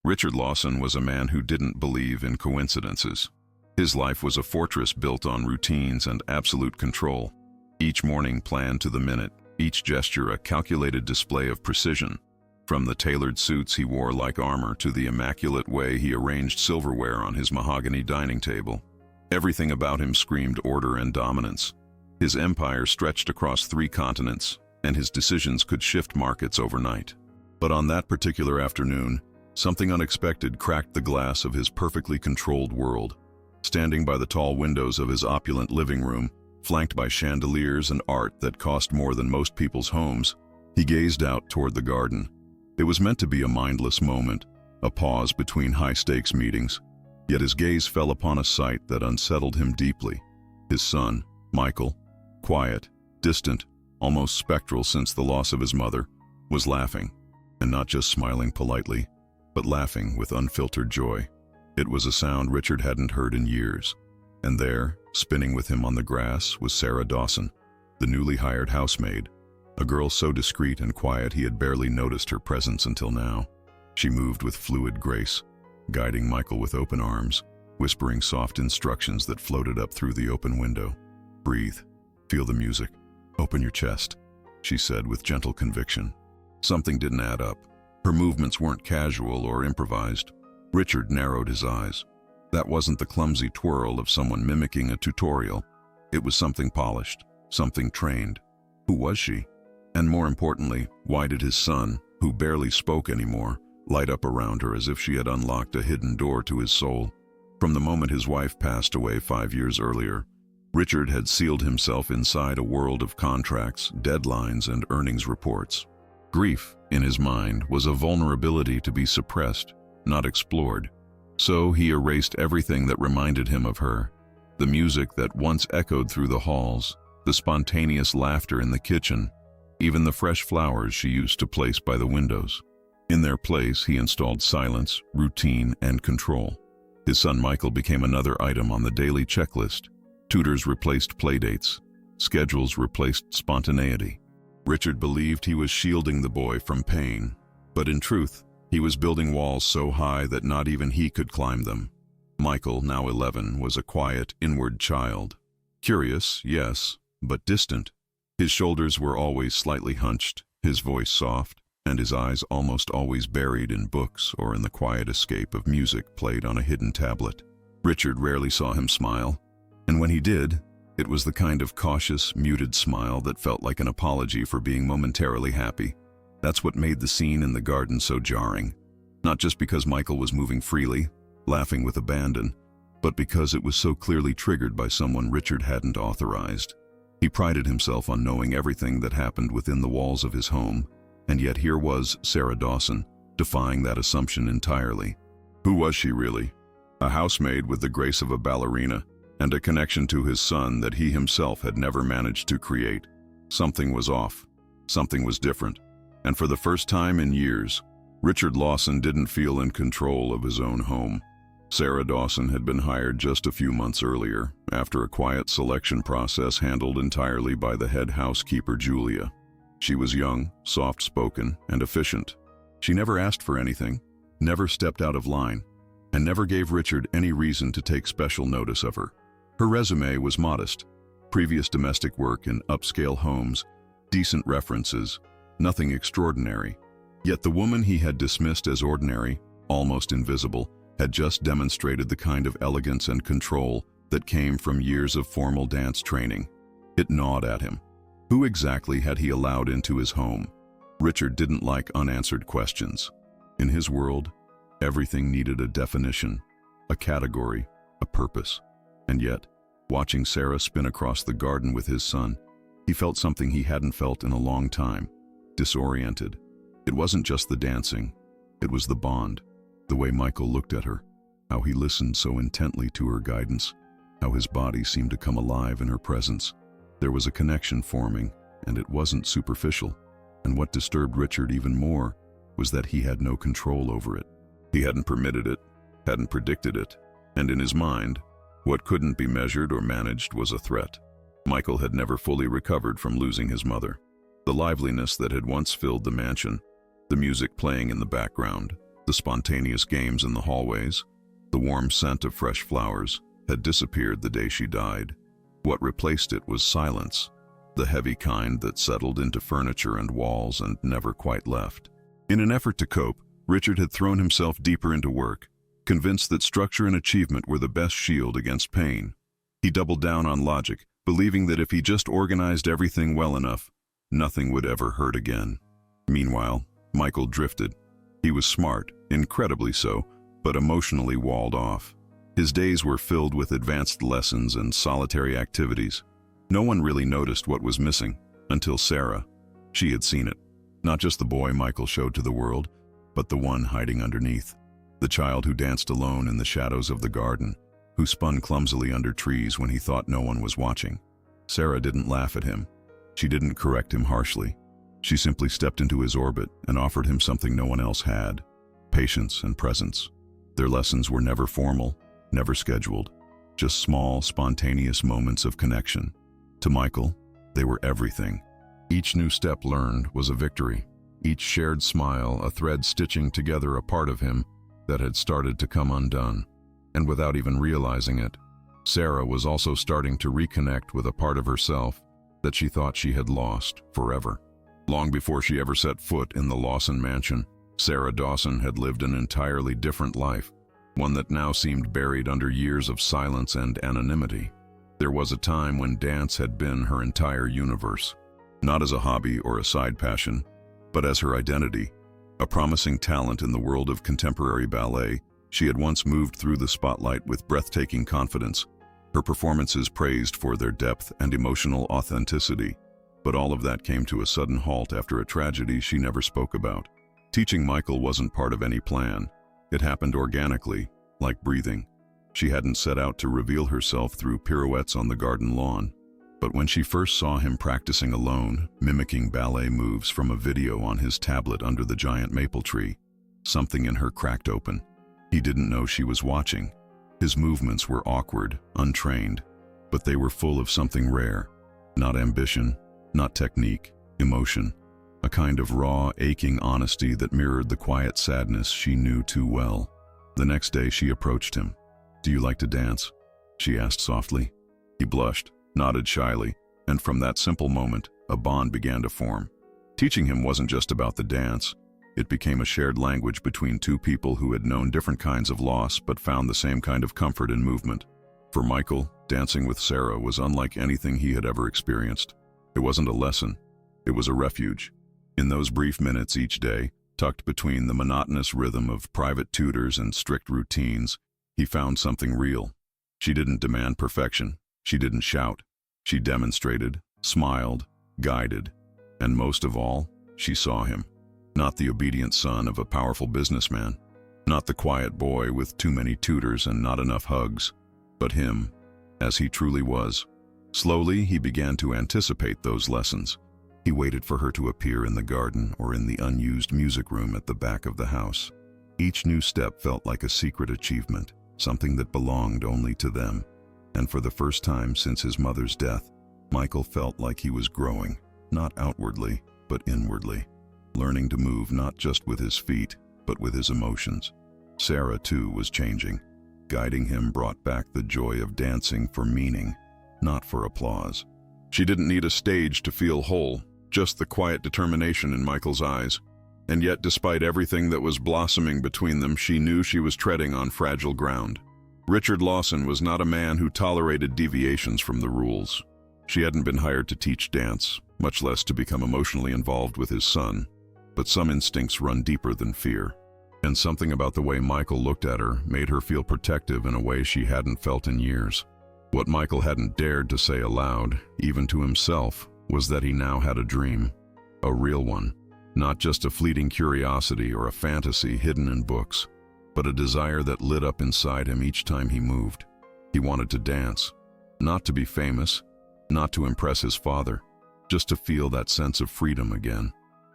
Richard Lawson was a man who didn't believe in coincidences. His life was a fortress built on routines and absolute control. Each morning planned to the minute, each gesture a calculated display of precision. From the tailored suits he wore like armor to the immaculate way he arranged silverware on his mahogany dining table. Everything about him screamed order and dominance. His empire stretched across 3 continents, and his decisions could shift markets overnight. But on that particular afternoon, something unexpected cracked the glass of his perfectly controlled world. Standing by the tall windows of his opulent living room, flanked by chandeliers and art that cost more than most people's homes, he gazed out toward the garden. It was meant to be a mindless moment, a pause between high-stakes meetings. Yet his gaze fell upon a sight that unsettled him deeply. His son, Michael, quiet, distant, almost spectral since the loss of his mother, was laughing, and not just smiling politely, but laughing with unfiltered joy. It was a sound Richard hadn't heard in years. And there, spinning with him on the grass, was Sarah Dawson, the newly hired housemaid, a girl so discreet and quiet he had barely noticed her presence until now. She moved with fluid grace, guiding Michael with open arms, whispering soft instructions that floated up through the open window. "Breathe. Feel the music. Open your chest," she said with gentle conviction. Something didn't add up. Her movements weren't casual or improvised. Richard narrowed his eyes. That wasn't the clumsy twirl of someone mimicking a tutorial. It was something polished, something trained. Who was she? And more importantly, why did his son, who barely spoke anymore, light up around her as if she had unlocked a hidden door to his soul? From the moment his wife passed away 5 years earlier, Richard had sealed himself inside a world of contracts, deadlines, and earnings reports. Grief, in his mind, was a vulnerability to be suppressed, not explored. So he erased everything that reminded him of her. The music that once echoed through the halls, the spontaneous laughter in the kitchen, even the fresh flowers she used to place by the windows. In their place, he installed silence, routine, and control. His son Michael became another item on the daily checklist. Tutors replaced playdates. Schedules replaced spontaneity. Richard believed he was shielding the boy from pain, but in truth, he was building walls so high that not even he could climb them. Michael, now 11, was a quiet, inward child. Curious, yes, but distant. His shoulders were always slightly hunched, his voice soft, and his eyes almost always buried in books or in the quiet escape of music played on a hidden tablet. Richard rarely saw him smile, and when he did, it was the kind of cautious, muted smile that felt like an apology for being momentarily happy. That's what made the scene in the garden so jarring. Not just because Michael was moving freely, laughing with abandon, but because it was so clearly triggered by someone Richard hadn't authorized. He prided himself on knowing everything that happened within the walls of his home, and yet here was Sarah Dawson, defying that assumption entirely. Who was she really? A housemaid with the grace of a ballerina, and a connection to his son that he himself had never managed to create. Something was off. Something was different. And for the first time in years, Richard Lawson didn't feel in control of his own home. Sarah Dawson had been hired just a few months earlier, after a quiet selection process handled entirely by the head housekeeper, Julia. She was young, soft-spoken, and efficient. She never asked for anything, never stepped out of line, and never gave Richard any reason to take special notice of her. Her resume was modest. Previous domestic work in upscale homes, decent references, nothing extraordinary. Yet the woman he had dismissed as ordinary, almost invisible, had just demonstrated the kind of elegance and control that came from years of formal dance training. It gnawed at him. Who exactly had he allowed into his home? Richard didn't like unanswered questions. In his world, everything needed a definition, a category, a purpose. And yet, watching Sarah spin across the garden with his son, he felt something he hadn't felt in a long time. Disoriented. It wasn't just the dancing, it was the bond, the way Michael looked at her, how he listened so intently to her guidance, how his body seemed to come alive in her presence. There was a connection forming, and it wasn't superficial. And what disturbed Richard even more was that he had no control over it. He hadn't permitted it, hadn't predicted it, and in his mind, what couldn't be measured or managed was a threat. Michael had never fully recovered from losing his mother. The liveliness that had once filled the mansion, the music playing in the background, the The spontaneous games in the hallways, the warm scent of fresh flowers, had disappeared the day she died. What replaced it was silence, the heavy kind that settled into furniture and walls and never quite left. In an effort to cope, Richard had thrown himself deeper into work, convinced that structure and achievement were the best shield against pain. He doubled down on logic, believing that if he just organized everything well enough, nothing would ever hurt again. Meanwhile, Michael drifted. He was smart, incredibly so, but emotionally walled off. His days were filled with advanced lessons and solitary activities. No one really noticed what was missing, until Sarah. She had seen it. Not just the boy Michael showed to the world, but the one hiding underneath. The child who danced alone in the shadows of the garden, who spun clumsily under trees when he thought no one was watching. Sarah didn't laugh at him. She didn't correct him harshly. She simply stepped into his orbit and offered him something no one else had: patience and presence. Their lessons were never formal, never scheduled, just small, spontaneous moments of connection. To Michael, they were everything. Each new step learned was a victory. Each shared smile, a thread stitching together a part of him that had started to come undone. And without even realizing it, Sarah was also starting to reconnect with a part of herself that she thought she had lost forever. Long before she ever set foot in the Lawson mansion, Sarah Dawson had lived an entirely different life, one that now seemed buried under years of silence and anonymity. There was a time when dance had been her entire universe, not as a hobby or a side passion, but as her identity. A promising talent in the world of contemporary ballet, she had once moved through the spotlight with breathtaking confidence, her performances praised for their depth and emotional authenticity. But all of that came to a sudden halt after a tragedy she never spoke about. Teaching Michael wasn't part of any plan. It happened organically, like breathing. She hadn't set out to reveal herself through pirouettes on the garden lawn. But when she first saw him practicing alone, mimicking ballet moves from a video on his tablet under the giant maple tree, something in her cracked open. He didn't know she was watching. His movements were awkward, untrained, but they were full of something rare. Not ambition, not technique, emotion. A kind of raw, aching honesty that mirrored the quiet sadness she knew too well. The next day she approached him. "Do you like to dance?" she asked softly. He blushed, nodded shyly, and from that simple moment, a bond began to form. Teaching him wasn't just about the dance. It became a shared language between two people who had known different kinds of loss but found the same kind of comfort in movement. For Michael, dancing with Sarah was unlike anything he had ever experienced. It wasn't a lesson. It was a refuge. In those brief minutes each day, tucked between the monotonous rhythm of private tutors and strict routines, he found something real. She didn't demand perfection. She didn't shout. She demonstrated, smiled, guided, and most of all, she saw him. Not the obedient son of a powerful businessman, not the quiet boy with too many tutors and not enough hugs, but him, as he truly was. Slowly, he began to anticipate those lessons. He waited for her to appear in the garden or in the unused music room at the back of the house. Each new step felt like a secret achievement, something that belonged only to them. And for the first time since his mother's death, Michael felt like he was growing, not outwardly, but inwardly, learning to move not just with his feet, but with his emotions. Sarah, too, was changing. Guiding him brought back the joy of dancing for meaning, not for applause. She didn't need a stage to feel whole, just the quiet determination in Michael's eyes. And yet, despite everything that was blossoming between them, she knew she was treading on fragile ground. Richard Lawson was not a man who tolerated deviations from the rules. She hadn't been hired to teach dance, much less to become emotionally involved with his son. But some instincts run deeper than fear. And something about the way Michael looked at her made her feel protective in a way she hadn't felt in years. What Michael hadn't dared to say aloud, even to himself, was that he now had a dream. A real one. Not just a fleeting curiosity or a fantasy hidden in books, but a desire that lit up inside him each time he moved. He wanted to dance. Not to be famous, not to impress his father, just to feel that sense of freedom again.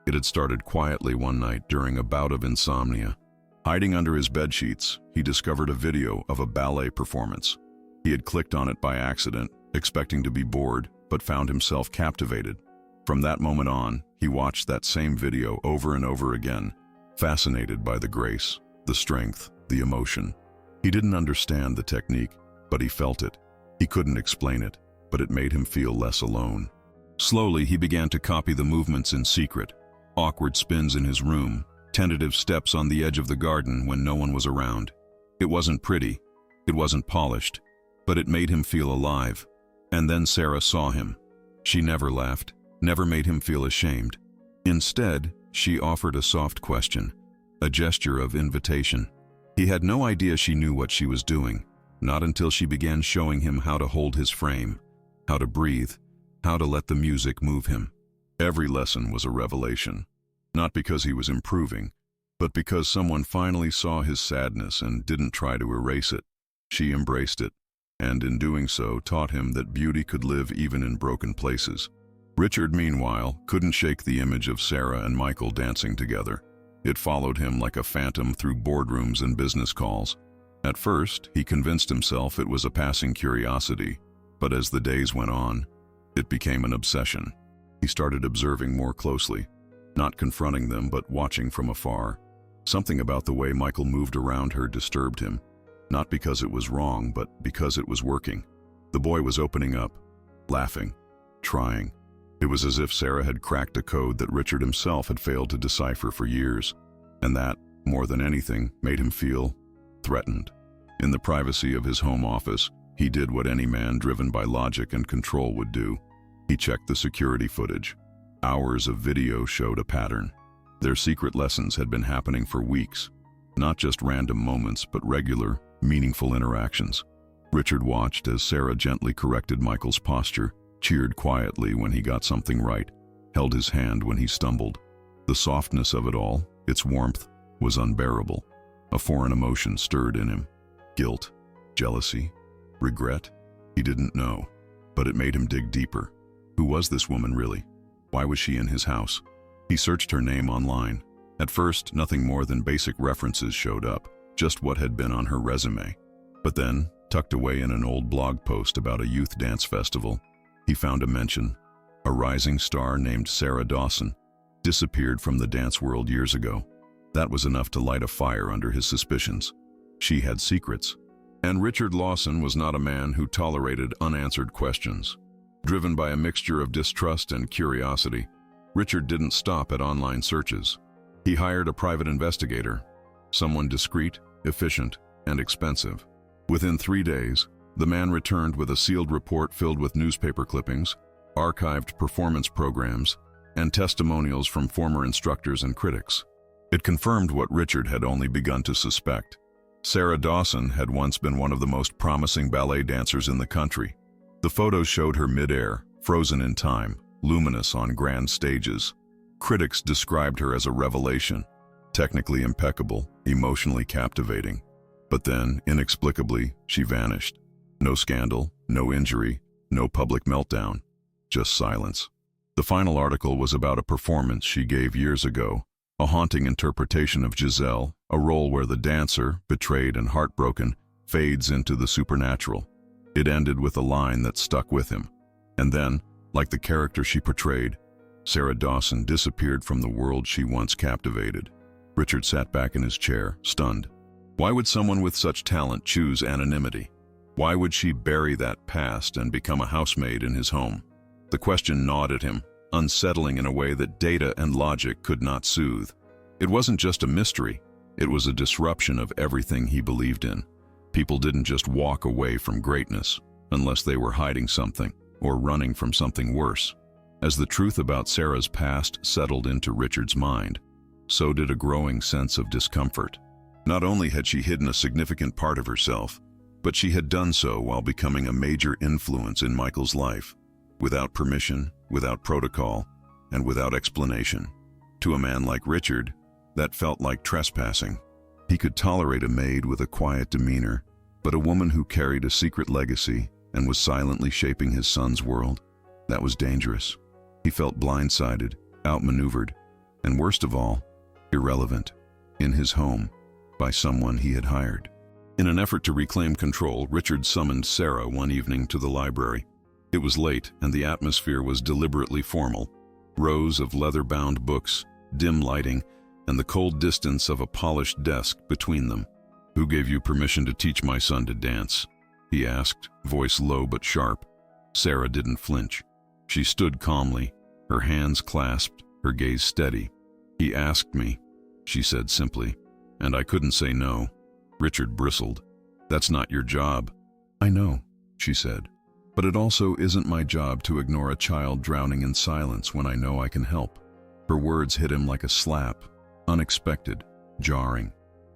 It had started quietly one night during a bout of insomnia. Hiding under his bedsheets, he discovered a video of a ballet performance. He had clicked on it by accident, expecting to be bored, but found himself captivated. From that moment on, he watched that same video over and over again, fascinated by the grace, The strength, the emotion. He didn't understand the technique, but he felt it. He couldn't explain it, but it made him feel less alone. Slowly, he began to copy the movements in secret. Awkward spins in his room, tentative steps on the edge of the garden when no one was around. It wasn't pretty, it wasn't polished, but it made him feel alive. And then Sarah saw him. She never laughed, never made him feel ashamed. Instead, she offered a soft question, a gesture of invitation. He had no idea she knew what she was doing, not until she began showing him how to hold his frame, how to breathe, how to let the music move him. Every lesson was a revelation, not because he was improving, but because someone finally saw his sadness and didn't try to erase it. She embraced it, and in doing so taught him that beauty could live even in broken places. Richard, meanwhile, couldn't shake the image of Sarah and Michael dancing together. It followed him like a phantom through boardrooms and business calls. At first, he convinced himself it was a passing curiosity, but as the days went on, it became an obsession. He started observing more closely, not confronting them but watching from afar. Something about the way Michael moved around her disturbed him, not because it was wrong, but because it was working. The boy was opening up, laughing, trying. It was as if Sarah had cracked a code that Richard himself had failed to decipher for years, and that, more than anything, made him feel threatened. In the privacy of his home office, he did what any man driven by logic and control would do. He checked the security footage. Hours of video showed a pattern. Their secret lessons had been happening for weeks, not just random moments, but regular, meaningful interactions. Richard watched as Sarah gently corrected Michael's posture, cheered quietly when he got something right, held his hand when he stumbled. The softness of it all, its warmth, was unbearable. A foreign emotion stirred in him. Guilt, jealousy, regret. He didn't know, but it made him dig deeper. Who was this woman really? Why was she in his house? He searched her name online. At first, nothing more than basic references showed up, just what had been on her resume. But then, tucked away in an old blog post about a youth dance festival, he found a mention. A rising star named Sarah Dawson disappeared from the dance world years ago. That was enough to light a fire under his suspicions. She had secrets. And Richard Lawson was not a man who tolerated unanswered questions. Driven by a mixture of distrust and curiosity, Richard didn't stop at online searches. He hired a private investigator, someone discreet, efficient, and expensive. Within 3 days, the man returned with a sealed report filled with newspaper clippings, archived performance programs, and testimonials from former instructors and critics. It confirmed what Richard had only begun to suspect. Sarah Dawson had once been one of the most promising ballet dancers in the country. The photos showed her midair, frozen in time, luminous on grand stages. Critics described her as a revelation, technically impeccable, emotionally captivating. But then, inexplicably, she vanished. No scandal, no injury, no public meltdown, just silence. The final article was about a performance she gave years ago, a haunting interpretation of Giselle, a role where the dancer, betrayed and heartbroken, fades into the supernatural. It ended with a line that stuck with him. And then, like the character she portrayed, Sarah Dawson disappeared from the world she once captivated. Richard sat back in his chair, stunned. Why would someone with such talent choose anonymity? Why would she bury that past and become a housemaid in his home? The question gnawed at him, unsettling in a way that data and logic could not soothe. It wasn't just a mystery, it was a disruption of everything he believed in. People didn't just walk away from greatness, unless they were hiding something, or running from something worse. As the truth about Sarah's past settled into Richard's mind, so did a growing sense of discomfort. Not only had she hidden a significant part of herself, but she had done so while becoming a major influence in Michael's life, without permission, without protocol, and without explanation. To a man like Richard, that felt like trespassing. He could tolerate a maid with a quiet demeanor, but a woman who carried a secret legacy and was silently shaping his son's world, that was dangerous. He felt blindsided, outmaneuvered, and worst of all, irrelevant, in his home, by someone he had hired. In an effort to reclaim control, Richard summoned Sarah one evening to the library. It was late, and the atmosphere was deliberately formal. Rows of leather-bound books, dim lighting, and the cold distance of a polished desk between them. "Who gave you permission to teach my son to dance?" he asked, voice low but sharp. Sarah didn't flinch. She stood calmly, her hands clasped, her gaze steady. "He asked me," she said simply, "and I couldn't say no." Richard bristled. "That's not your job." "I know," she said, "but it also isn't my job to ignore a child drowning in silence when I know I can help." Her words hit him like a slap, unexpected, jarring.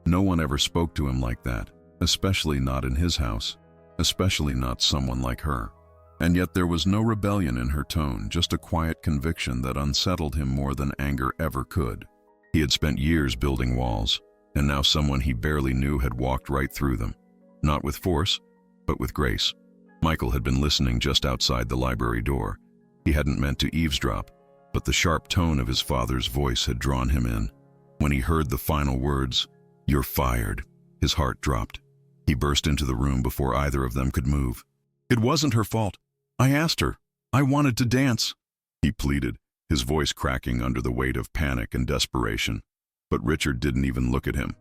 No one ever spoke to him like that, especially not in his house, especially not someone like her. And yet there was no rebellion in her tone, just a quiet conviction that unsettled him more than anger ever could. He had spent years building walls, and now someone he barely knew had walked right through them. Not with force, but with grace. Michael had been listening just outside the library door. He hadn't meant to eavesdrop, but the sharp tone of his father's voice had drawn him in. When he heard the final words, "You're fired," his heart dropped. He burst into the room before either of them could move. "It wasn't her fault. I asked her. I wanted to dance," he pleaded, his voice cracking under the weight of panic and desperation. But Richard didn't even look at him.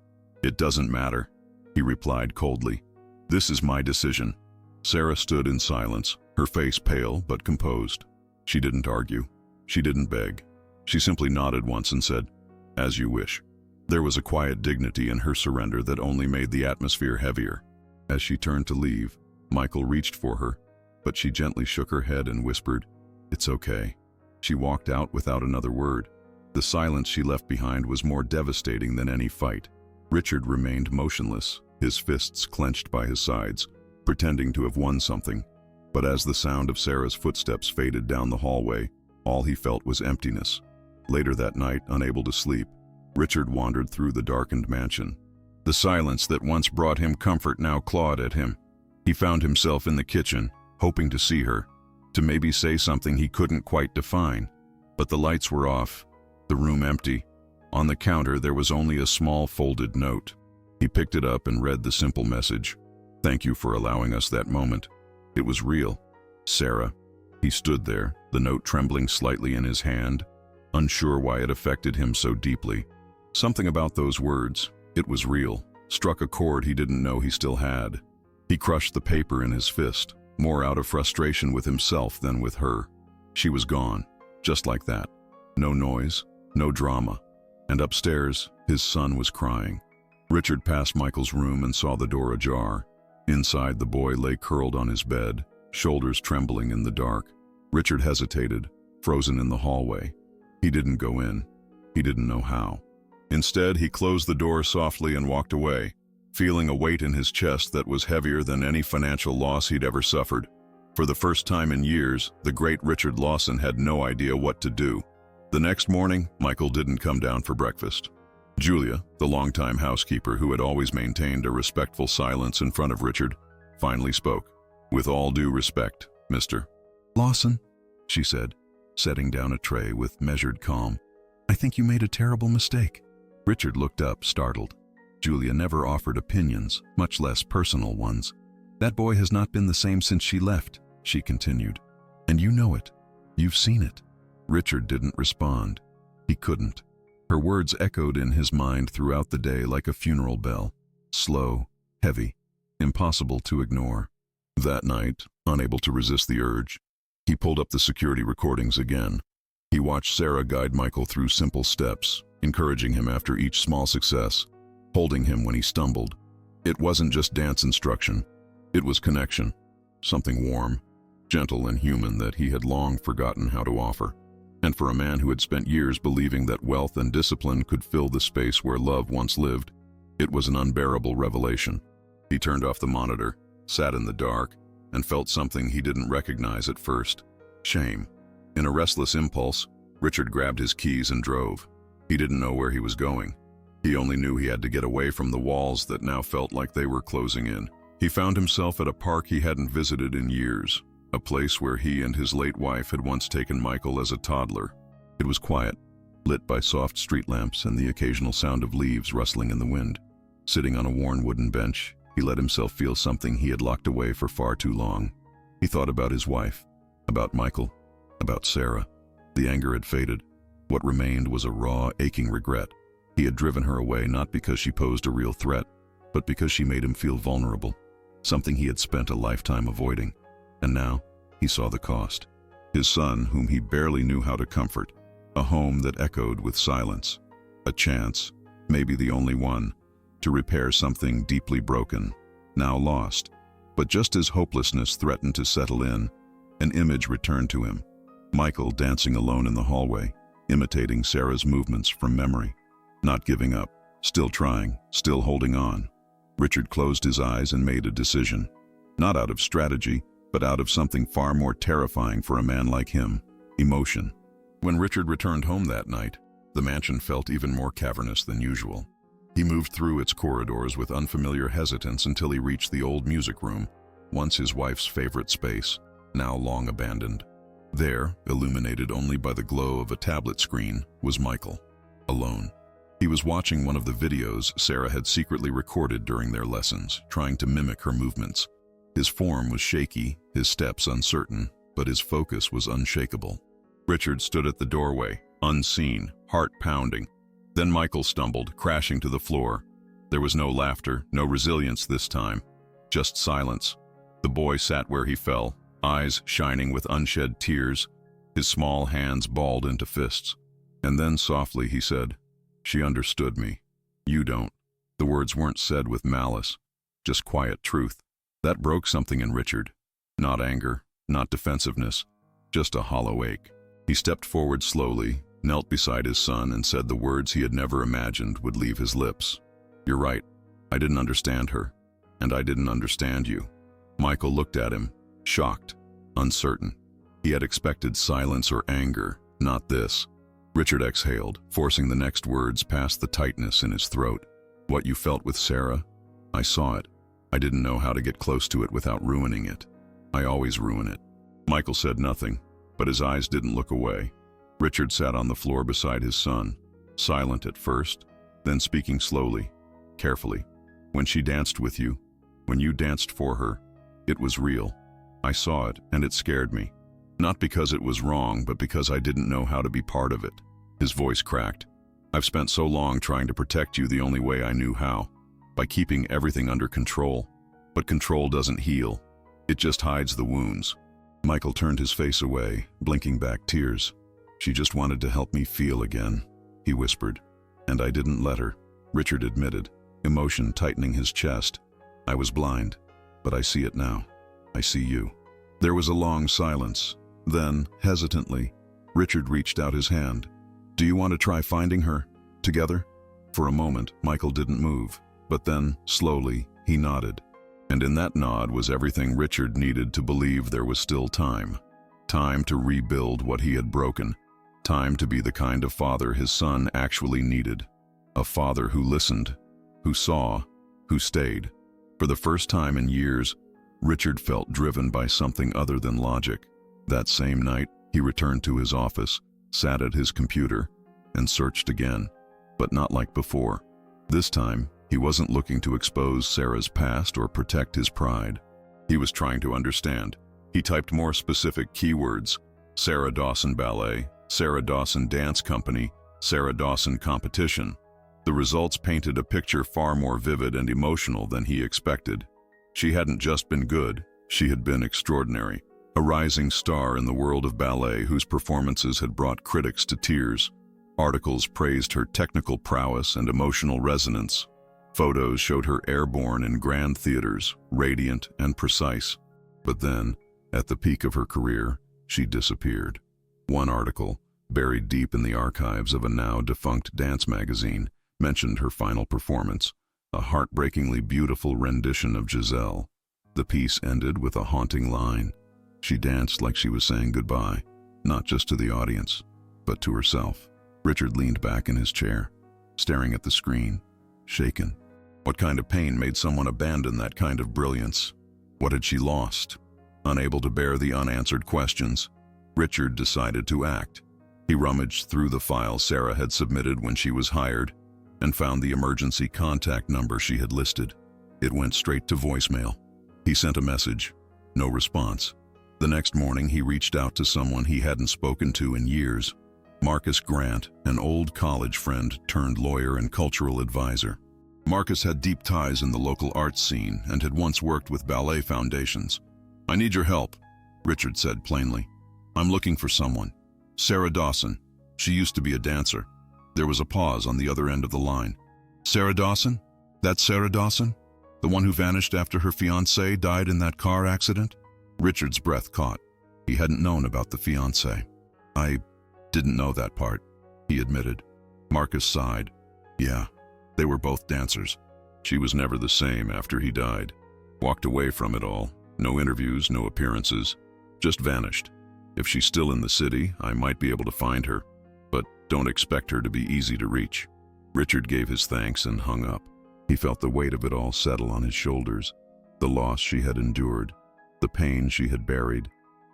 "It doesn't matter," he replied coldly. "This is my decision." Sarah stood in silence, her face pale but composed. She didn't argue. She didn't beg. She simply nodded once and said, "As you wish." There was a quiet dignity in her surrender that only made the atmosphere heavier. As she turned to leave, Michael reached for her, but she gently shook her head and whispered, "It's okay." She walked out without another word. The silence she left behind was more devastating than any fight. Richard remained motionless, his fists clenched by his sides, pretending to have won something. But as the sound of Sarah's footsteps faded down the hallway, all he felt was emptiness. Later that night, unable to sleep, Richard wandered through the darkened mansion. The silence that once brought him comfort now clawed at him. He found himself in the kitchen, hoping to see her, to maybe say something he couldn't quite define. But the lights were off, the room empty. On the counter there was only a small folded note. He picked it up and read the simple message, "Thank you for allowing us that moment." It was real. Sarah. He stood there, the note trembling slightly in his hand, unsure why it affected him so deeply. Something about those words, "It was real," struck a chord he didn't know he still had. He crushed the paper in his fist, more out of frustration with himself than with her. She was gone, just like that. No noise, no drama. And upstairs, his son was crying. Richard passed Michael's room and saw the door ajar. Inside, the boy lay curled on his bed, shoulders trembling in the dark. Richard hesitated, frozen in the hallway. He didn't go in. He didn't know how. Instead, he closed the door softly and walked away, feeling a weight in his chest that was heavier than any financial loss he'd ever suffered. For the first time in years, the great Richard Lawson had no idea what to do. The next morning, Michael didn't come down for breakfast. Julia, the longtime housekeeper who had always maintained a respectful silence in front of Richard, finally spoke. "With all due respect, Mr. Lawson," she said, setting down a tray with measured calm, "I think you made a terrible mistake." Richard looked up, startled. Julia never offered opinions, much less personal ones. "That boy has not been the same since she left," she continued. "And you know it. You've seen it." Richard didn't respond. He couldn't. Her words echoed in his mind throughout the day like a funeral bell. Slow, heavy, impossible to ignore. That night, unable to resist the urge, he pulled up the security recordings again. He watched Sarah guide Michael through simple steps, encouraging him after each small success, holding him when he stumbled. It wasn't just dance instruction. It was connection, something warm, gentle and human that he had long forgotten how to offer. And for a man who had spent years believing that wealth and discipline could fill the space where love once lived, it was an unbearable revelation. He turned off the monitor, sat in the dark, and felt something he didn't recognize at first: shame. In a restless impulse, Richard grabbed his keys and drove. He didn't know where he was going. He only knew he had to get away from the walls that now felt like they were closing in. He found himself at a park he hadn't visited in years, a place where he and his late wife had once taken Michael as a toddler. It was quiet, lit by soft street lamps and the occasional sound of leaves rustling in the wind. Sitting on a worn wooden bench, he let himself feel something he had locked away for far too long. He thought about his wife, about Michael, about Sarah. The anger had faded. What remained was a raw, aching regret. He had driven her away not because she posed a real threat, but because she made him feel vulnerable, something he had spent a lifetime avoiding. And now, he saw the cost. His son, whom he barely knew how to comfort, a home that echoed with silence, a chance, maybe the only one, to repair something deeply broken, now lost. But just as hopelessness threatened to settle in, an image returned to him. Michael dancing alone in the hallway, imitating Sarah's movements from memory. Not giving up, still trying, still holding on. Richard closed his eyes and made a decision. Not out of strategy, but out of something far more terrifying for a man like him: emotion. When Richard returned home that night, the mansion felt even more cavernous than usual. He moved through its corridors with unfamiliar hesitance until he reached the old music room, once his wife's favorite space, now long abandoned. There, illuminated only by the glow of a tablet screen, was Michael, alone. He was watching one of the videos Sarah had secretly recorded during their lessons, trying to mimic her movements. His form was shaky, his steps uncertain, but his focus was unshakable. Richard stood at the doorway, unseen, heart pounding. Then Michael stumbled, crashing to the floor. There was no laughter, no resilience this time, just silence. The boy sat where he fell, eyes shining with unshed tears, his small hands balled into fists. And then softly he said, "She understood me. You don't." The words weren't said with malice, just quiet truth. That broke something in Richard. Not anger, not defensiveness, just a hollow ache. He stepped forward slowly, knelt beside his son, and said the words he had never imagined would leave his lips. "You're right. I didn't understand her, and I didn't understand you." Michael looked at him, shocked, uncertain. He had expected silence or anger, not this. Richard exhaled, forcing the next words past the tightness in his throat. "What you felt with Sarah? I saw it. I didn't know how to get close to it without ruining it. I always ruin it." Michael said nothing, but his eyes didn't look away. Richard sat on the floor beside his son, silent at first, then speaking slowly, carefully. "When she danced with you, when you danced for her, it was real. I saw it, and it scared me. Not because it was wrong, but because I didn't know how to be part of it." His voice cracked. "I've spent so long trying to protect you the only way I knew how, by keeping everything under control. But control doesn't heal. It just hides the wounds." Michael turned his face away, blinking back tears. "She just wanted to help me feel again," he whispered. "And I didn't let her," Richard admitted, emotion tightening his chest. "I was blind, but I see it now. I see you." There was a long silence. Then, hesitantly, Richard reached out his hand. "Do you want to try finding her? Together?" For a moment, Michael didn't move, but then, slowly, he nodded. And in that nod was everything Richard needed to believe there was still time. Time to rebuild what he had broken. Time to be the kind of father his son actually needed. A father who listened, who saw, who stayed. For the first time in years, Richard felt driven by something other than logic. That same night, he returned to his office, sat at his computer, and searched again. But not like before. This time, he wasn't looking to expose Sarah's past or protect his pride. He was trying to understand. He typed more specific keywords: Sarah Dawson Ballet, Sarah Dawson Dance Company, Sarah Dawson Competition. The results painted a picture far more vivid and emotional than he expected. She hadn't just been good, she had been extraordinary. A rising star in the world of ballet whose performances had brought critics to tears. Articles praised her technical prowess and emotional resonance. Photos showed her airborne in grand theaters, radiant and precise. But then, at the peak of her career, she disappeared. One article, buried deep in the archives of a now-defunct dance magazine, mentioned her final performance, a heartbreakingly beautiful rendition of Giselle. The piece ended with a haunting line. She danced like she was saying goodbye, not just to the audience, but to herself. Richard leaned back in his chair, staring at the screen, shaken. What kind of pain made someone abandon that kind of brilliance? What had she lost? Unable to bear the unanswered questions, Richard decided to act. He rummaged through the file Sarah had submitted when she was hired and found the emergency contact number she had listed. It went straight to voicemail. He sent a message. No response. The next morning, he reached out to someone he hadn't spoken to in years. Marcus Grant, an old college friend turned lawyer and cultural advisor. Marcus had deep ties in the local arts scene and had once worked with ballet foundations. "I need your help," Richard said plainly. "I'm looking for someone. Sarah Dawson. She used to be a dancer." There was a pause on the other end of the line. "Sarah Dawson? That's Sarah Dawson? The one who vanished after her fiancé died in that car accident?" Richard's breath caught. He hadn't known about the fiancé. "I didn't know that part," he admitted. Marcus sighed. "Yeah, they were both dancers. She was never the same after he died. Walked away from it all. No interviews, no appearances. Just vanished. If she's still in the city, I might be able to find her. But don't expect her to be easy to reach." Richard gave his thanks and hung up. He felt the weight of it all settle on his shoulders. The loss she had endured, the pain she had buried,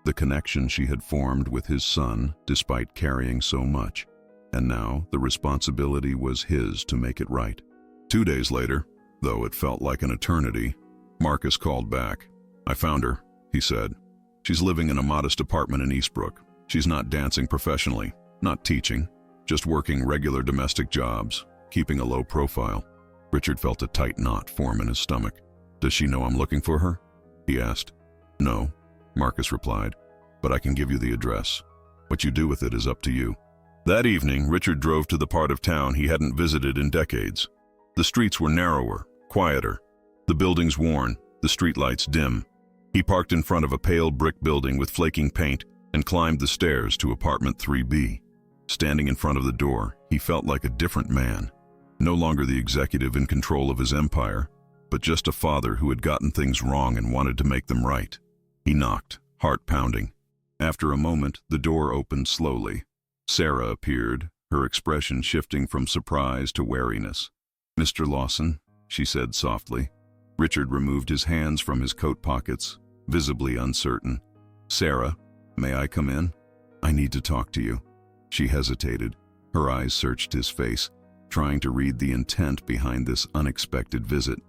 the connection she had formed with his son despite carrying so much. And now the responsibility was his to make it right. 2 days later, though it felt like an eternity, Marcus called back. "I found her," he said. "She's living in a modest apartment in Eastbrook. She's not dancing professionally, not teaching, just working regular domestic jobs, keeping a low profile." Richard felt a tight knot form in his stomach. "Does she know I'm looking for her?" he asked. "No," Marcus replied, "but I can give you the address. What you do with it is up to you." That evening, Richard drove to the part of town he hadn't visited in decades. The streets were narrower, quieter, the buildings worn, the streetlights dim. He parked in front of a pale brick building with flaking paint and climbed the stairs to apartment 3B. Standing in front of the door, he felt like a different man. No longer the executive in control of his empire, but just a father who had gotten things wrong and wanted to make them right. He knocked, heart pounding. After a moment, the door opened slowly. Sarah appeared, her expression shifting from surprise to wariness. "Mr. Lawson," she said softly. Richard removed his hands from his coat pockets, visibly uncertain. "Sarah, may I come in? I need to talk to you." She hesitated. Her eyes searched his face, trying to read the intent behind this unexpected visit.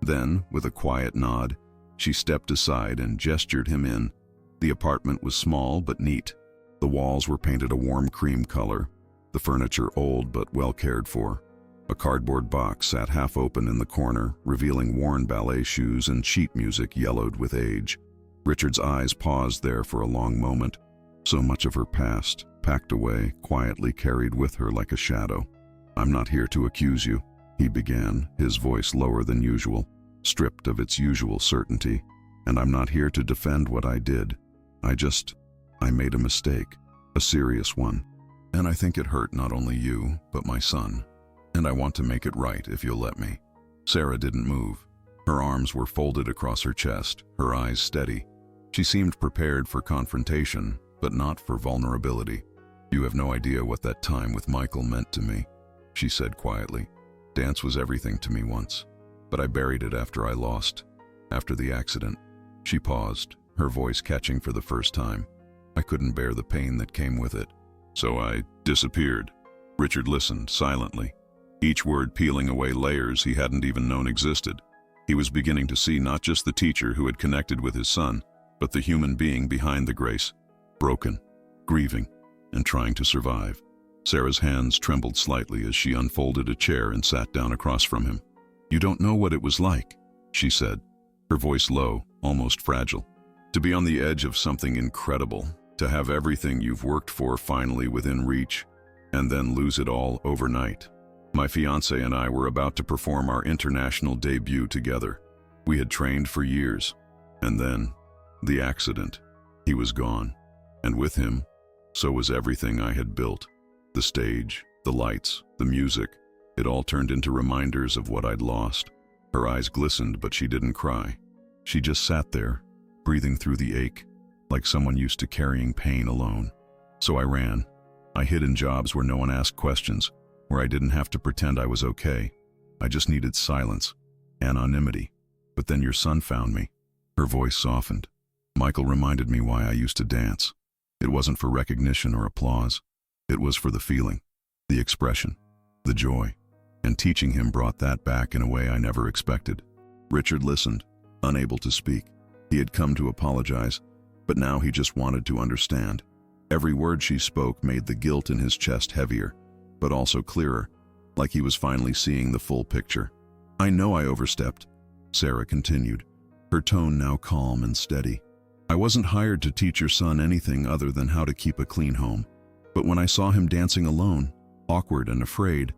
Then, with a quiet nod, she stepped aside and gestured him in. The apartment was small but neat. The walls were painted a warm cream color, the furniture old but well cared for. A cardboard box sat half open in the corner, revealing worn ballet shoes and sheet music yellowed with age. Richard's eyes paused there for a long moment. So much of her past, packed away, quietly carried with her like a shadow. "I'm not here to accuse you," he began, his voice lower than usual, stripped of its usual certainty. "And I'm not here to defend what I did. I made a mistake, a serious one. And I think it hurt not only you, but my son. And I want to make it right if you'll let me." Sarah didn't move. Her arms were folded across her chest, her eyes steady. She seemed prepared for confrontation, but not for vulnerability. "You have no idea what that time with Michael meant to me," she said quietly. "Dance was everything to me once, but I buried it after I lost. After the accident." She paused, her voice catching for the first time. "I couldn't bear the pain that came with it. So I disappeared." Richard listened silently, each word peeling away layers he hadn't even known existed. He was beginning to see not just the teacher who had connected with his son, but the human being behind the grace, broken, grieving, and trying to survive. Sarah's hands trembled slightly as she unfolded a chair and sat down across from him. "You don't know what it was like," she said, her voice low, almost fragile. "To be on the edge of something incredible, to have everything you've worked for finally within reach, and then lose it all overnight. My fiancé and I were about to perform our international debut together. We had trained for years. And then, the accident. He was gone. And with him, so was everything I had built. The stage, the lights, the music. It all turned into reminders of what I'd lost." Her eyes glistened, but she didn't cry. She just sat there, breathing through the ache, like someone used to carrying pain alone. "So I ran. I hid in jobs where no one asked questions, where I didn't have to pretend I was okay. I just needed silence, anonymity. But then your son found me." Her voice softened. "Michael reminded me why I used to dance. It wasn't for recognition or applause. It was for the feeling, the expression, the joy. And teaching him brought that back in a way I never expected." Richard listened, unable to speak. He had come to apologize, but now he just wanted to understand. Every word she spoke made the guilt in his chest heavier, but also clearer, like he was finally seeing the full picture. "I know I overstepped," Sarah continued, her tone now calm and steady. "I wasn't hired to teach your son anything other than how to keep a clean home. But when I saw him dancing alone, awkward and afraid,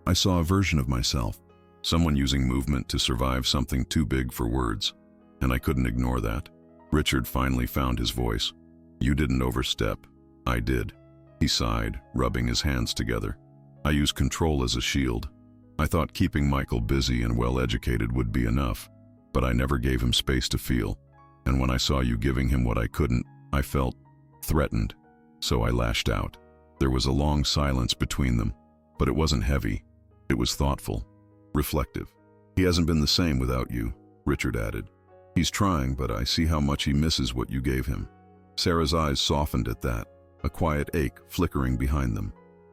I saw a version of myself. Someone using movement to survive something too big for words. And I couldn't ignore that." Richard finally found his voice. "You didn't overstep. I did." He sighed, rubbing his hands together. "I used control as a shield. I thought keeping Michael busy and well-educated would be enough, but I never gave him space to feel. And when I saw you giving him what I couldn't, I felt threatened. So I lashed out." There was a long silence between them, but it wasn't heavy. It was thoughtful, reflective. "He hasn't been the same without you," Richard added. "He's trying, but I see how much he misses what you gave him." Sarah's eyes softened at that, a quiet ache flickering behind them.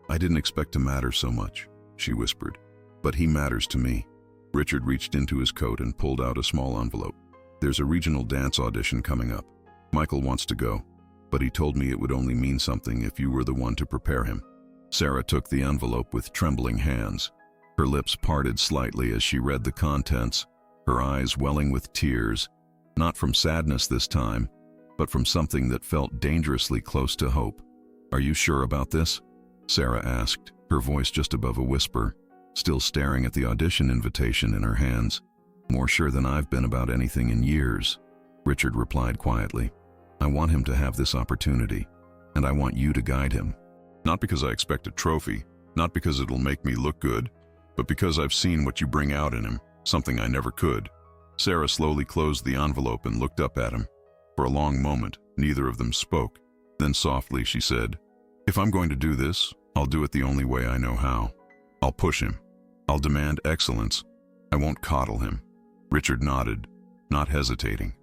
"I didn't expect to matter so much," she whispered. "But he matters to me." Richard reached into his coat and pulled out a small envelope. "There's a regional dance audition coming up. Michael wants to go, but he told me it would only mean something if you were the one to prepare him." Sarah took the envelope with trembling hands. Her lips parted slightly as she read the contents, her eyes welling with tears, not from sadness this time, but from something that felt dangerously close to hope. "Are you sure about this?" Sarah asked, her voice just above a whisper, still staring at the audition invitation in her hands. "More sure than I've been about anything in years," Richard replied quietly. "I want him to have this opportunity, and I want you to guide him. Not because I expect a trophy, not because it'll make me look good, but because I've seen what you bring out in him, something I never could." Sarah slowly closed the envelope and looked up at him. For a long moment, neither of them spoke. Then softly she said, "If I'm going to do this, I'll do it the only way I know how. I'll push him. I'll demand excellence. I won't coddle him." Richard nodded, not hesitating.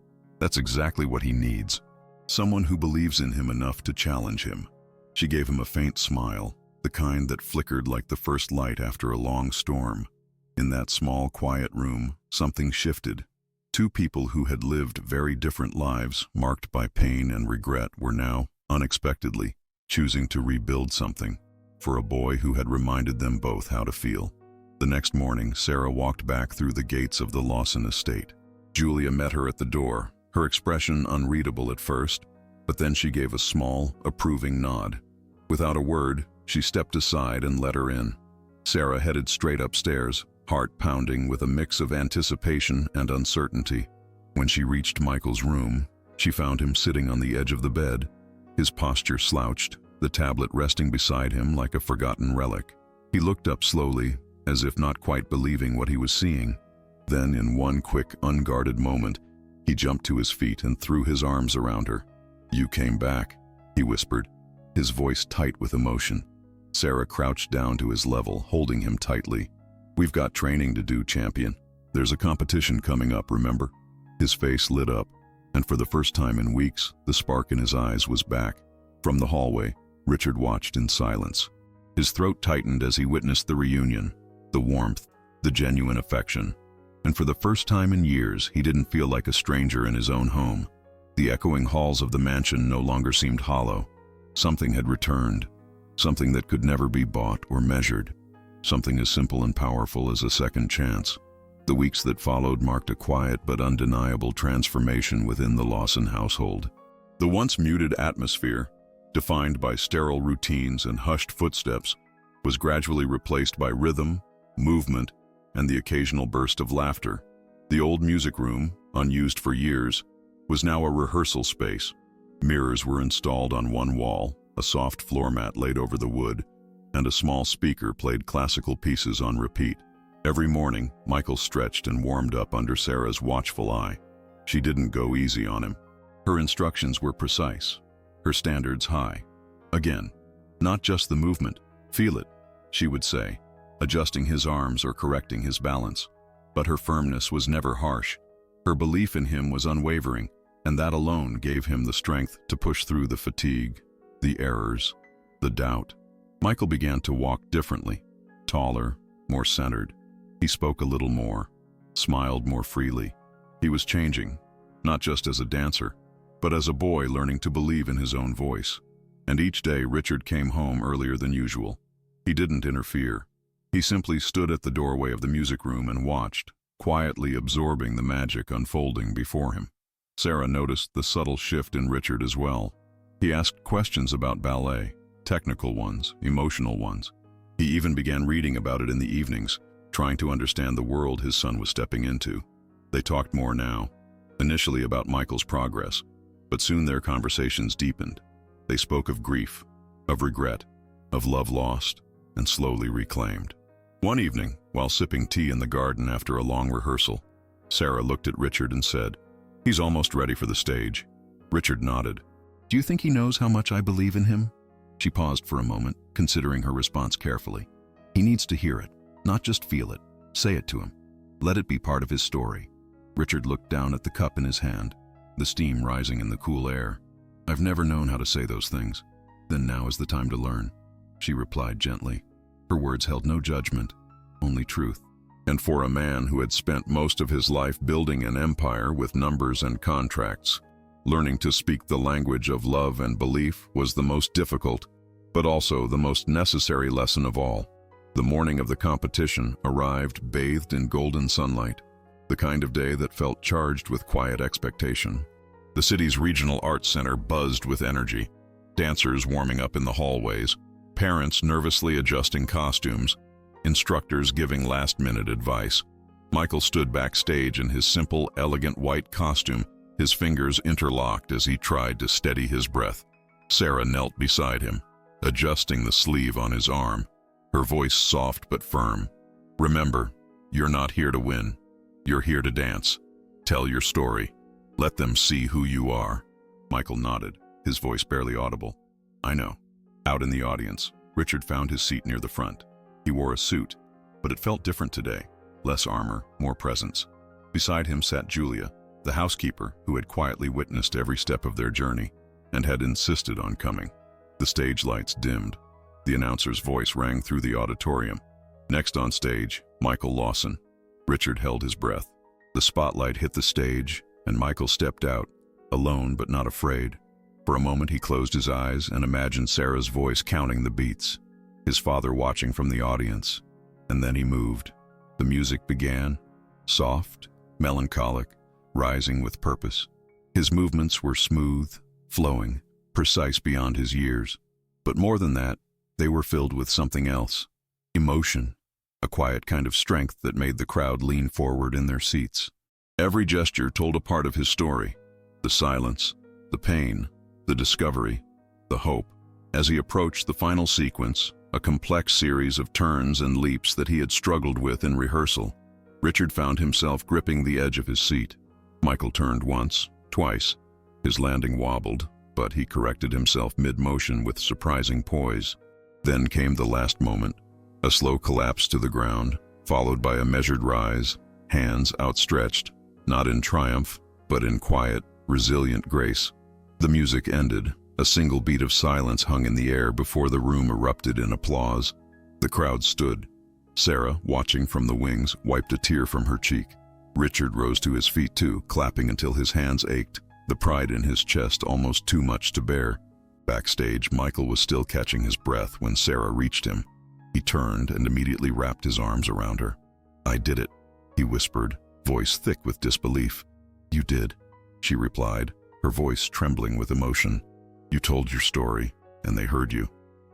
That's exactly what he needs. Someone who believes in him enough to challenge him. She gave him a faint smile, the kind that flickered like the first light after a long storm. In that small, quiet room, something shifted. Two people who had lived very different lives, marked by pain and regret, were now, unexpectedly, choosing to rebuild something, for a boy who had reminded them both how to feel. The next morning, Sarah walked back through the gates of the Lawson estate. Julia met her at the door, her expression unreadable at first, but then she gave a small, approving nod. Without a word, she stepped aside and let her in. Sarah headed straight upstairs, heart pounding with a mix of anticipation and uncertainty. When she reached Michael's room, she found him sitting on the edge of the bed, his posture slouched, the tablet resting beside him like a forgotten relic. He looked up slowly, as if not quite believing what he was seeing. Then, in one quick, unguarded moment, he jumped to his feet and threw his arms around her. "You came back," he whispered, his voice tight with emotion. Sarah crouched down to his level, holding him tightly. "We've got training to do, champion. There's a competition coming up, remember?" His face lit up, and for the first time in weeks, the spark in his eyes was back. From the hallway, Richard watched in silence. His throat tightened as he witnessed the reunion, the warmth, the genuine affection. And for the first time in years, he didn't feel like a stranger in his own home. The echoing halls of the mansion no longer seemed hollow. Something had returned, something that could never be bought or measured, something as simple and powerful as a second chance. The weeks that followed marked a quiet but undeniable transformation within the Lawson household. The once muted atmosphere, defined by sterile routines and hushed footsteps, was gradually replaced by rhythm, movement, and the occasional burst of laughter. The old music room, unused for years, was now a rehearsal space. Mirrors were installed on one wall, a soft floor mat laid over the wood, and a small speaker played classical pieces on repeat. Every morning, Michael stretched and warmed up under Sarah's watchful eye. She didn't go easy on him. Her instructions were precise, her standards high. Again, not just the movement, feel it, she would say, adjusting his arms or correcting his balance. But her firmness was never harsh. Her belief in him was unwavering, and that alone gave him the strength to push through the fatigue, the errors, the doubt. Michael began to walk differently, taller, more centered. He spoke a little more, smiled more freely. He was changing, not just as a dancer, but as a boy learning to believe in his own voice. And each day Richard came home earlier than usual. He didn't interfere. He simply stood at the doorway of the music room and watched, quietly absorbing the magic unfolding before him. Sarah noticed the subtle shift in Richard as well. He asked questions about ballet, technical ones, emotional ones. He even began reading about it in the evenings, trying to understand the world his son was stepping into. They talked more now, initially about Michael's progress, but soon their conversations deepened. They spoke of grief, of regret, of love lost and slowly reclaimed. One evening, while sipping tea in the garden after a long rehearsal, Sarah looked at Richard and said, "He's almost ready for the stage." Richard nodded. "Do you think he knows how much I believe in him?" She paused for a moment, considering her response carefully. "He needs to hear it, not just feel it. Say it to him. Let it be part of his story." Richard looked down at the cup in his hand, the steam rising in the cool air. "I've never known how to say those things. Then now is the time to learn," she replied gently. Her words held no judgment, only truth. And for a man who had spent most of his life building an empire with numbers and contracts, learning to speak the language of love and belief was the most difficult, but also the most necessary lesson of all. The morning of the competition arrived bathed in golden sunlight, the kind of day that felt charged with quiet expectation. The city's regional arts center buzzed with energy, dancers warming up in the hallways, parents nervously adjusting costumes, instructors giving last-minute advice. Michael stood backstage in his simple, elegant white costume, his fingers interlocked as he tried to steady his breath. Sarah knelt beside him, adjusting the sleeve on his arm, her voice soft but firm. "Remember, you're not here to win. You're here to dance. Tell your story. Let them see who you are." Michael nodded, his voice barely audible. "I know." Out in the audience, Richard found his seat near the front. He wore a suit, but it felt different today. Less armor, more presence. Beside him sat Julia, the housekeeper who had quietly witnessed every step of their journey and had insisted on coming. The stage lights dimmed. The announcer's voice rang through the auditorium. Next on stage, Michael Lawson. Richard held his breath. The spotlight hit the stage, and Michael stepped out, alone but not afraid. For a moment he closed his eyes and imagined Sarah's voice counting the beats, his father watching from the audience, and then he moved. The music began, soft, melancholic, rising with purpose. His movements were smooth, flowing, precise beyond his years. But more than that, they were filled with something else. Emotion, a quiet kind of strength that made the crowd lean forward in their seats. Every gesture told a part of his story. The silence, the pain, the discovery, the hope. As he approached the final sequence, a complex series of turns and leaps that he had struggled with in rehearsal, Richard found himself gripping the edge of his seat. Michael turned once, twice. His landing wobbled, but he corrected himself mid-motion with surprising poise. Then came the last moment, a slow collapse to the ground, followed by a measured rise, hands outstretched, not in triumph, but in quiet, resilient grace. The music ended. A single beat of silence hung in the air before the room erupted in applause. The crowd stood. Sarah, watching from the wings, wiped a tear from her cheek. Richard rose to his feet too, clapping until his hands ached, the pride in his chest almost too much to bear. Backstage, Michael was still catching his breath when Sarah reached him. He turned and immediately wrapped his arms around her. "I did it," he whispered, voice thick with disbelief. "You did," she replied, her voice trembling with emotion. "You told your story, and they heard you."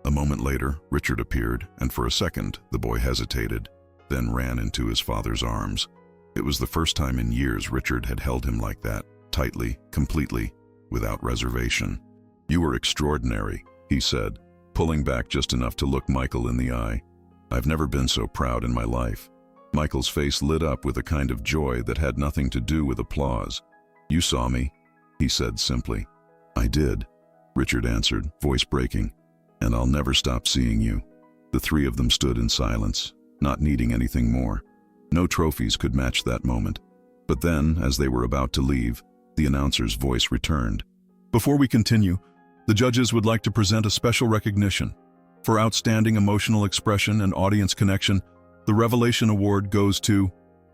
A moment later, Richard appeared, and for a second, the boy hesitated, then ran into his father's arms. It was the first time in years Richard had held him like that, tightly, completely, without reservation. "You were extraordinary," he said, pulling back just enough to look Michael in the eye. "I've never been so proud in my life." Michael's face lit up with a kind of joy that had nothing to do with applause. "You saw me," he said simply. "I did," Richard answered, voice breaking, "and I'll never stop seeing you." The three of them stood in silence, not needing anything more. No trophies could match that moment. But then, as they were about to leave, the announcer's voice returned. "Before we continue, the judges would like to present a special recognition. For outstanding emotional expression and audience connection, the Revelation Award goes to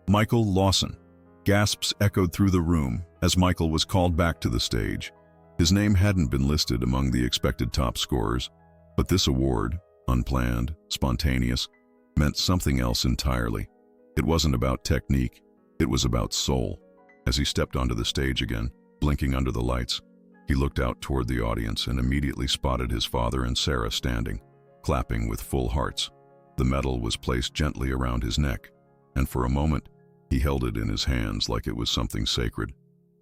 Michael Lawson." Gasps echoed through the room as Michael was called back to the stage. His name hadn't been listed among the expected top scorers, but this award, unplanned, spontaneous, meant something else entirely. It wasn't about technique, it was about soul. As he stepped onto the stage again, blinking under the lights, he looked out toward the audience and immediately spotted his father and Sarah standing, clapping with full hearts. The medal was placed gently around his neck, and for a moment, he held it in his hands like it was something sacred.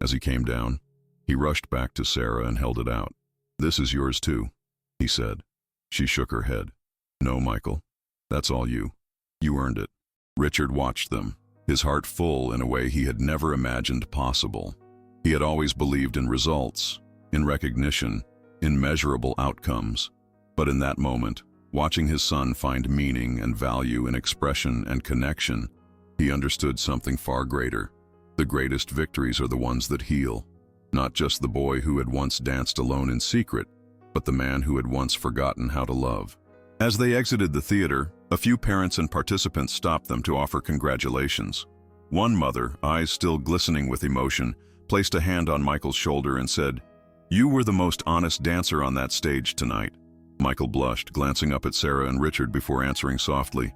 As he came down, he rushed back to Sarah and held it out. "This is yours too," he said. She shook her head. "No, Michael, that's all you. You earned it." Richard watched them, his heart full in a way he had never imagined possible. He had always believed in results, in recognition, in measurable outcomes. But in that moment, watching his son find meaning and value in expression and connection, he understood something far greater. The greatest victories are the ones that heal. Not just the boy who had once danced alone in secret, but the man who had once forgotten how to love. As they exited the theater, a few parents and participants stopped them to offer congratulations. One mother, eyes still glistening with emotion, placed a hand on Michael's shoulder and said, "You were the most honest dancer on that stage tonight." Michael blushed, glancing up at Sarah and Richard before answering softly,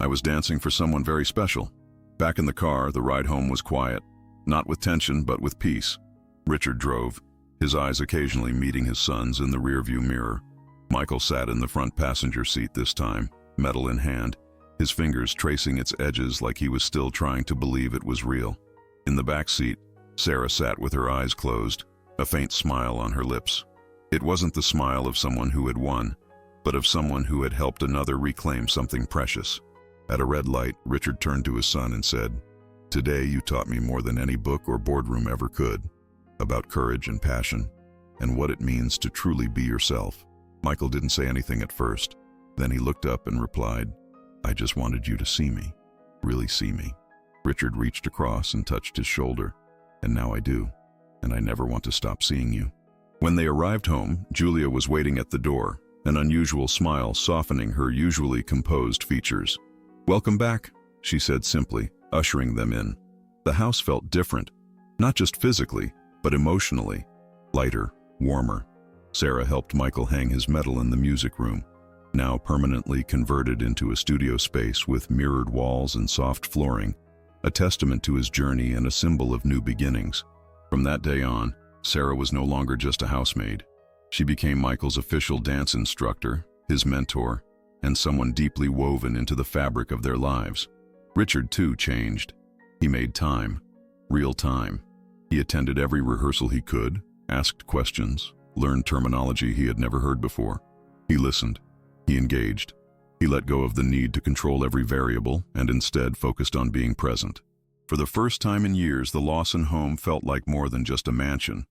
"I was dancing for someone very special." Back in the car, the ride home was quiet, not with tension but with peace. Richard drove, his eyes occasionally meeting his son's in the rearview mirror. Michael sat in the front passenger seat this time, medal in hand, his fingers tracing its edges like he was still trying to believe it was real. In the back seat, Sarah sat with her eyes closed, a faint smile on her lips. It wasn't the smile of someone who had won, but of someone who had helped another reclaim something precious. At a red light, Richard turned to his son and said, "Today you taught me more than any book or boardroom ever could, about courage and passion, and what it means to truly be yourself." Michael didn't say anything at first. Then he looked up and replied, "I just wanted you to see me, really see me." Richard reached across and touched his shoulder. "And now I do, and I never want to stop seeing you." When they arrived home, Julia was waiting at the door, an unusual smile softening her usually composed features. "Welcome back," she said simply, ushering them in. The house felt different, not just physically, but emotionally, lighter, warmer. Sarah helped Michael hang his medal in the music room, now permanently converted into a studio space with mirrored walls and soft flooring, a testament to his journey and a symbol of new beginnings. From that day on, Sarah was no longer just a housemaid. She became Michael's official dance instructor, his mentor, and someone deeply woven into the fabric of their lives. Richard, too, changed. He made time, real time. He attended every rehearsal he could, asked questions, learned terminology he had never heard before. He listened. He engaged. He let go of the need to control every variable and instead focused on being present. For the first time in years, the Lawson home felt like more than just a mansion.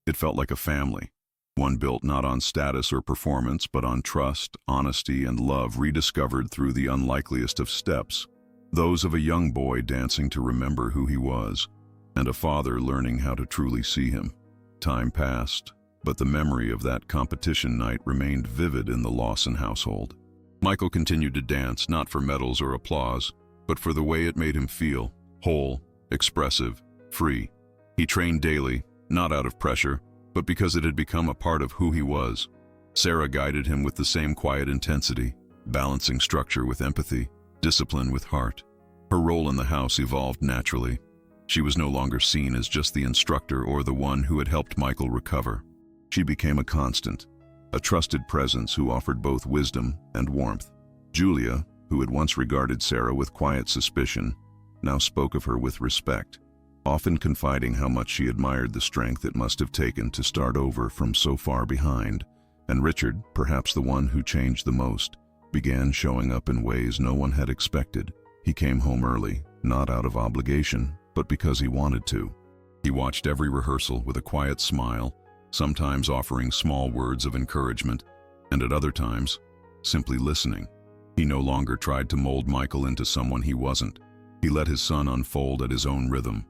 It felt like a family, one built not on status or performance, but on trust, honesty, and love rediscovered through the unlikeliest of steps, those of a young boy dancing to remember who he was, and a father learning how to truly see him. Time passed, but the memory of that competition night remained vivid in the Lawson household. Michael continued to dance, not for medals or applause, but for the way it made him feel, whole, expressive, free. He trained daily, not out of pressure, but because it had become a part of who he was. Sarah guided him with the same quiet intensity, balancing structure with empathy, discipline with heart. Her role in the house evolved naturally. She was no longer seen as just the instructor or the one who had helped Michael recover. She became a constant, a trusted presence who offered both wisdom and warmth. Julia, who had once regarded Sarah with quiet suspicion, now spoke of her with respect, often confiding how much she admired the strength it must have taken to start over from so far behind. And Richard, perhaps the one who changed the most, began showing up in ways no one had expected. He came home early, not out of obligation, but because he wanted to. He watched every rehearsal with a quiet smile, sometimes offering small words of encouragement, and at other times, simply listening. He no longer tried to mold Michael into someone he wasn't. He let his son unfold at his own rhythm.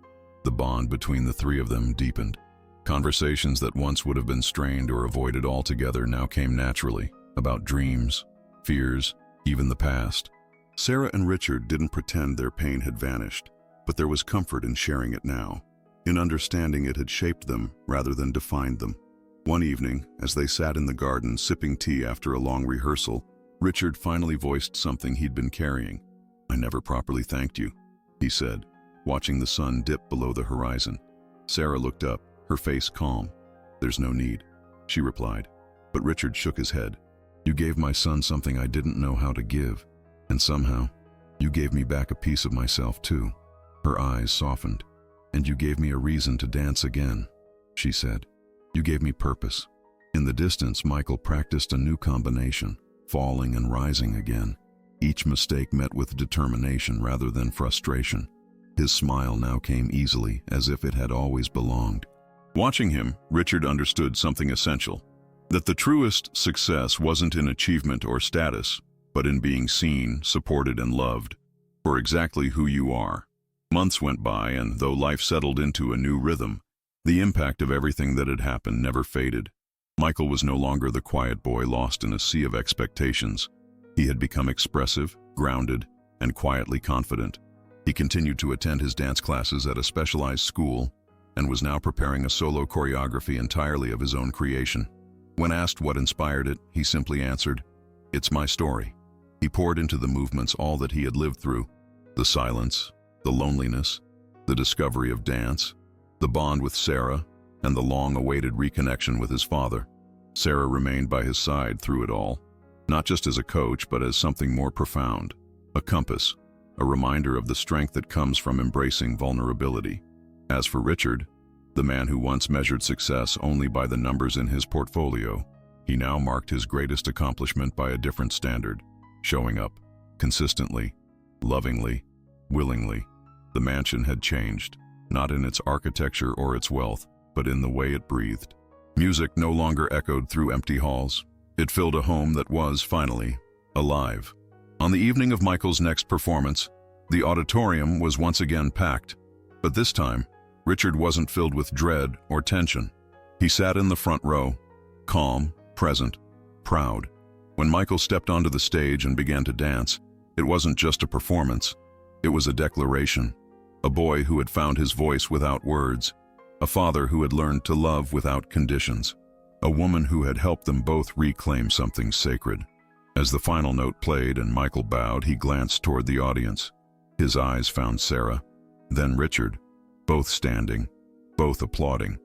The bond between the three of them deepened. Conversations that once would have been strained or avoided altogether now came naturally, about dreams, fears, even the past. Sarah and Richard didn't pretend their pain had vanished, but there was comfort in sharing it now, in understanding it had shaped them rather than defined them. One evening, as they sat in the garden sipping tea after a long rehearsal, Richard finally voiced something he'd been carrying. "I never properly thanked you," he said, watching the sun dip below the horizon. Sarah looked up, her face calm. "There's no need," she replied. But Richard shook his head. "You gave my son something I didn't know how to give, and somehow, you gave me back a piece of myself too." Her eyes softened. "And you gave me a reason to dance again," she said. "You gave me purpose." In the distance, Michael practiced a new combination, falling and rising again. Each mistake met with determination rather than frustration. His smile now came easily, as if it had always belonged. Watching him, Richard understood something essential: that the truest success wasn't in achievement or status, but in being seen, supported, and loved for exactly who you are. Months went by, and though life settled into a new rhythm, the impact of everything that had happened never faded. Michael was no longer the quiet boy lost in a sea of expectations. He had become expressive, grounded, and quietly confident. He continued to attend his dance classes at a specialized school and was now preparing a solo choreography entirely of his own creation. When asked what inspired it, he simply answered, "It's my story." He poured into the movements all that he had lived through: the silence, the loneliness, the discovery of dance, the bond with Sarah, and the long-awaited reconnection with his father. Sarah remained by his side through it all, not just as a coach, but as something more profound, a compass, a reminder of the strength that comes from embracing vulnerability. As for Richard, the man who once measured success only by the numbers in his portfolio, he now marked his greatest accomplishment by a different standard: showing up, consistently, lovingly, willingly. The mansion had changed, not in its architecture or its wealth, but in the way it breathed. Music no longer echoed through empty halls. It filled a home that was, finally, alive. On the evening of Michael's next performance, the auditorium was once again packed, but this time, Richard wasn't filled with dread or tension. He sat in the front row, calm, present, proud. When Michael stepped onto the stage and began to dance, it wasn't just a performance, it was a declaration. A boy who had found his voice without words, a father who had learned to love without conditions, a woman who had helped them both reclaim something sacred. As the final note played and Michael bowed, he glanced toward the audience. His eyes found Sarah, then Richard, both standing, both applauding,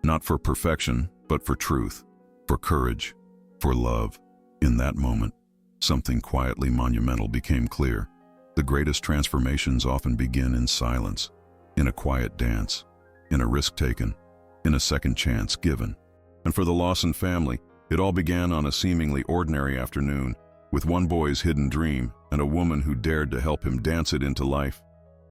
not for perfection, but for truth, for courage, for love. In that moment, something quietly monumental became clear. The greatest transformations often begin in silence, in a quiet dance, in a risk taken, in a second chance given. And for the Lawson family, it all began on a seemingly ordinary afternoon, with one boy's hidden dream and a woman who dared to help him dance it into life.